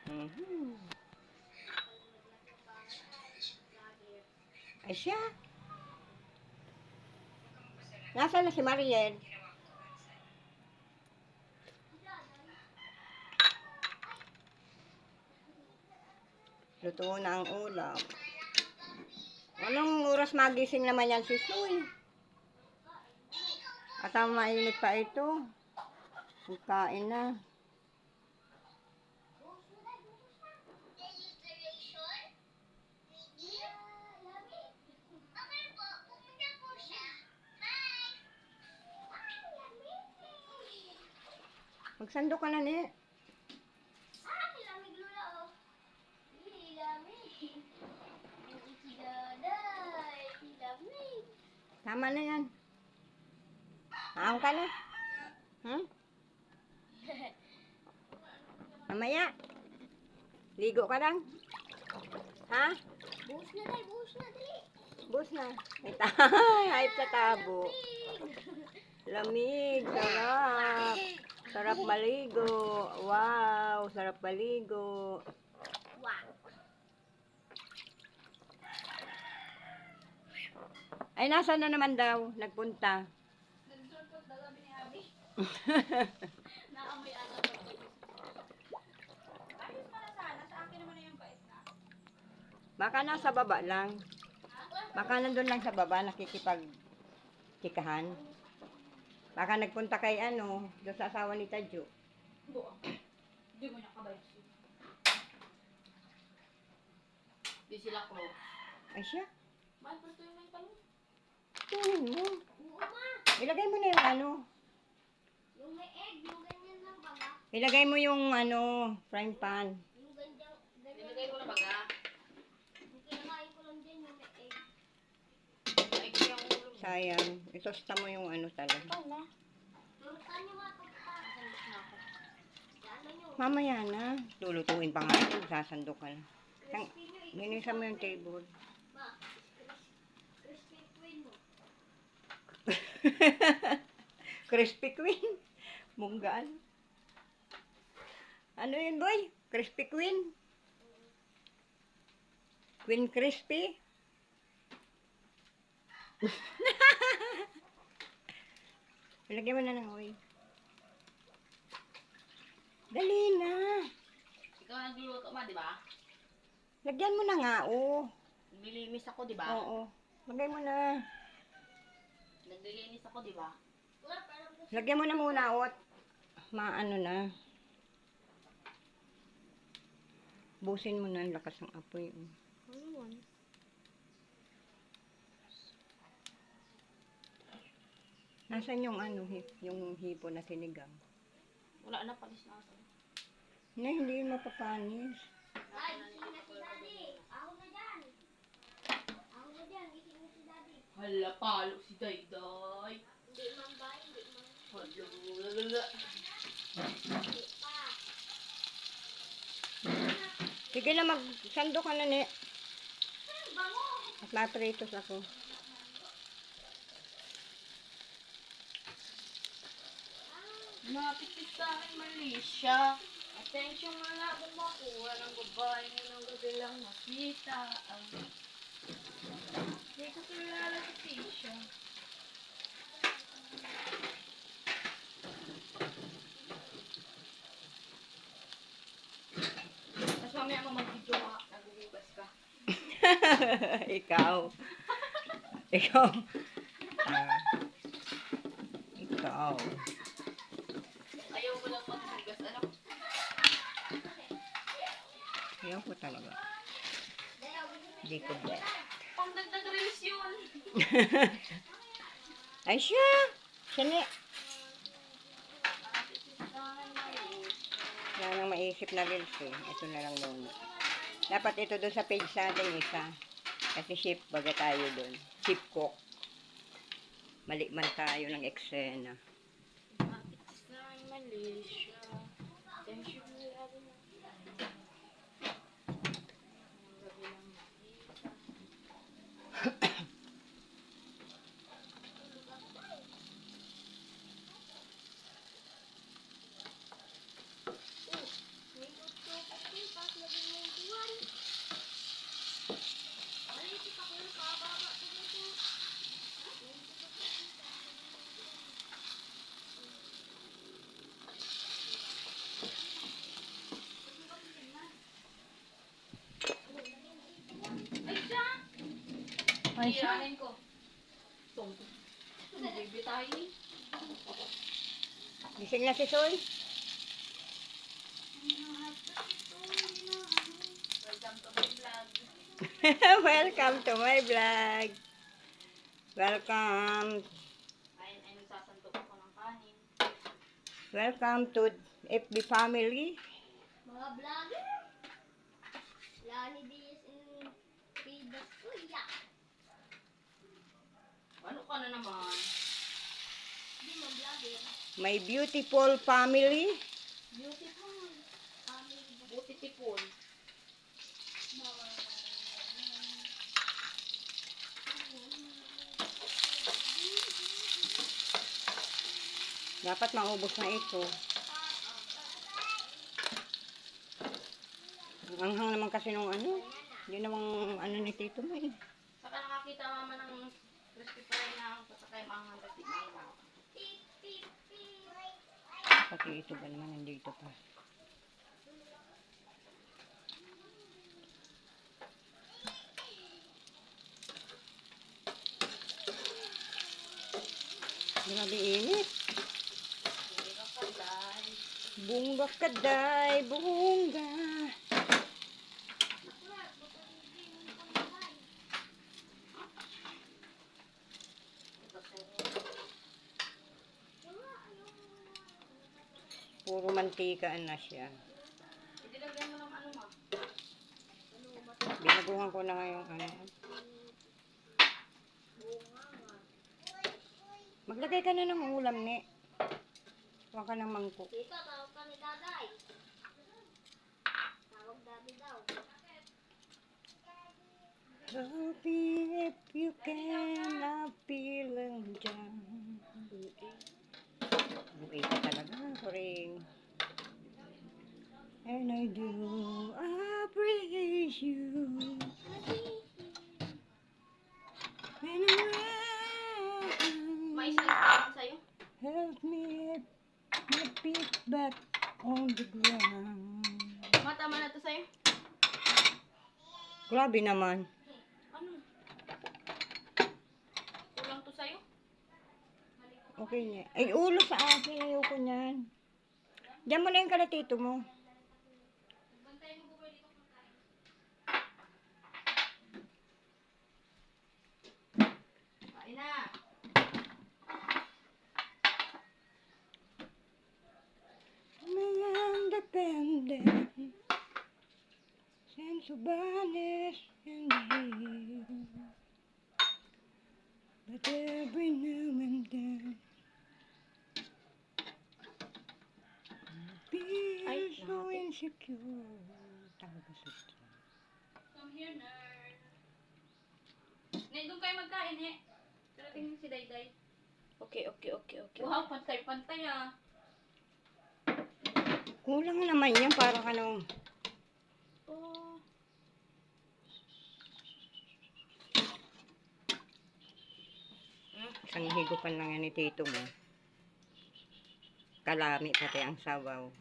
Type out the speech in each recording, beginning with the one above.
Mhm. Ay siya. Nasaan na si Mariel? Luto na ang ulam. Anong oras magising naman yan si Soy? At ang mainit pa ito. Magkain na. Magsando ka na ni. Tama na yan. Maang ka na. Hmm? Mamaya. Ligo ka lang. Ha? Buhos na dali, buhos na dali. Bus na. Hype sa tabo. Lamig. Sarap. Sarap maligo. Wow. Sarap maligo. Wow. Ay, nasa na naman daw? Nagpunta. Nagsulpot daw kami ni Abi. Naamoy ata pa ko. Ayos pala sana. Sa akin naman na yung bait na. Baka nasa baba lang. Baka nandun lang sa baba, nakikipag-chikahan. Baka nagpunta kay ano, doon sa asawa ni Tadyo. Buo. Hindi mo nakabayos yun. Di sila close. Ay siya, Mahal pa ito yung may talong. tuhin mo. Oo ma. Ilagay mo na yung ano. Yung may egg, yung ganyan lang baga. Ilagay mo yung ano, frying pan. Yung ganyan. Nilagay ko na baga. Yung kinakain ko lang din yung may egg. Egg yung ulo. Sayang, itosta mo yung ano talaga. Paano? Lurutan niyo mga pagkakasin na ako. Ano nyo? Mamaya na, lulutuin pa nga ito, sasando ka na. Crispy nyo eh. Ginisa mo yung table. Ma, crispy queen mo. Crispy Queen. Munggaan. Ano yun, boy? Crispy Queen? Queen Crispy? Lagyan mo na ng oil. Dali na. Ikaw nagluluto ma, di ba? Lagyan mo na nga, oh. Naglilinis ako, di ba? Oo. Lagay mo na. Naglilinis ako, di ba? Lagyan mo na muna, ot. Maano na. Busin mo na ang lakas ng apoy. Oh. Ano Nasaan yung ano, yung hipo na sinigang? Wala na, palis na ako. Na, hindi yun mapapanis. Ay, gising na si Daddy. Ako na dyan. Ako na dyan, gising na si Daddy. Hala, palo si Dayday. Hindi man ba? Hindi man. Hala, hindi pa. Sige na, magsando ka na, ni. Bango! At mapritos ako. Mapipit sa akin, Malisha. Attention nga na kung makuha ng babae mo ng gabilang makita. Hindi ko kilala si Tisha. Tapos mamaya mo mag-video ka, naguhugas ka. Ikaw. Ikaw. Ah. Ikaw. Ayaw ko lang maghugas, ano? Ayaw ko talaga. Hindi ko bet. Pang dagdag reels yun. Ay siya. Siya ni. Wala nang maisip na reels eh. Ito na lang muna. Dapat ito doon sa page natin isa. Kasi chef baga tayo doon. Chef cook. Mali man tayo ng eksena. It's not Malaysia. Attention mo lagi na. naman siya. Iyanin ko. Tungko. Baby tayo eh. Gising na si Soy. Welcome to my vlog. Welcome to my vlog. Welcome. Ay, nagsasantok ako ng kanin. Welcome to FB family. Mga vlogger. Lani Diaz in Pidas Kuya. Ano ka na naman? Hindi mo vlogger. My beautiful family. Beautiful. Beautiful. Dapat maubos na ito. Ang anghang naman kasi nung ano. Yun namang ano ni Tito mo eh. Saka nakakita mama ng crispy fry na pasakay manghang kasi manghang. Pati ito ba naman nandito pa. Grabe init. Bunga kaday, bunga. Puro mantikaan na siya. Idilagyan mo ng ano ma? Binaguhan ko na ngayong ano. Maglagay ka na ng ulam ni. Huwag ka ng mangkok. Tita, tawag ka ni Daday. Tawag Daddy daw. Help me if you can, I feel dyan. Buhay ka talaga, Koring. And I do appreciate you. When I'm around, Mais na naman sa'yo. help me if my feet back on the ground. Matama na to sa'yo. Grabe naman. Ano? Kulang to sa'yo? Okay niya. Ay, ulo sa akin. Ayoko niyan. Diyan mo na yung kalatito mo. Bantayan mo ba dito kumakain? Kain na. Mga independent sense of honest and hate. But every now and then I feel so insecure. Talaga siya. Come here, nerd. Ne, doon kayo magkain, he. Pero tingnan si Dayday. Okay. Wow, pantay-pantay ah. Kulang naman yan para ka nung Oh. isang higupan lang yan ni Tito mo. Kalami pati ang sabaw.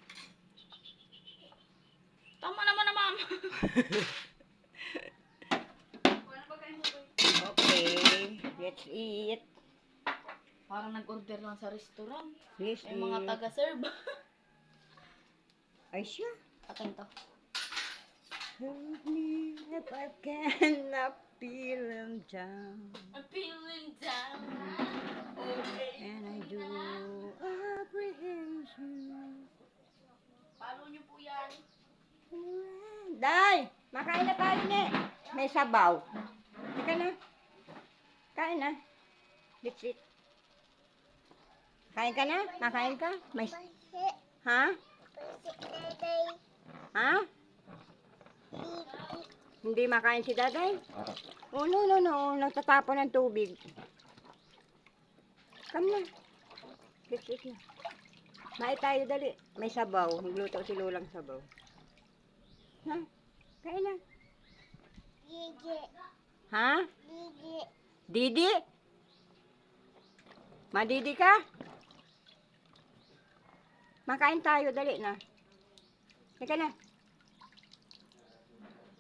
Tama naman na, ma'am. Ano ba kayo mo ba? Okay, let's eat. Parang nag-order lang sa restaurant. Let's May mga eat. taga-serve. Ay siya. Akin to. Help me if I cannot feel them down. I'm feeling down. Okay. And I do apprehension. Follow niyo po yan. Day, makain na tayo ni. May sabaw. Ika na. Kain na. Let's eat. Kain ka na? Nakain ka? May... Ha? Ha? Hindi makain si Daday? Oh, no. Nagtatapon ng tubig. Come na. Let's eat na. May tayo dali. May sabaw. Nagluto si Lulang sabaw. Ha? Kain na. Ha? Didi? Madidi ka? Makain tayo, dali na. Teka na.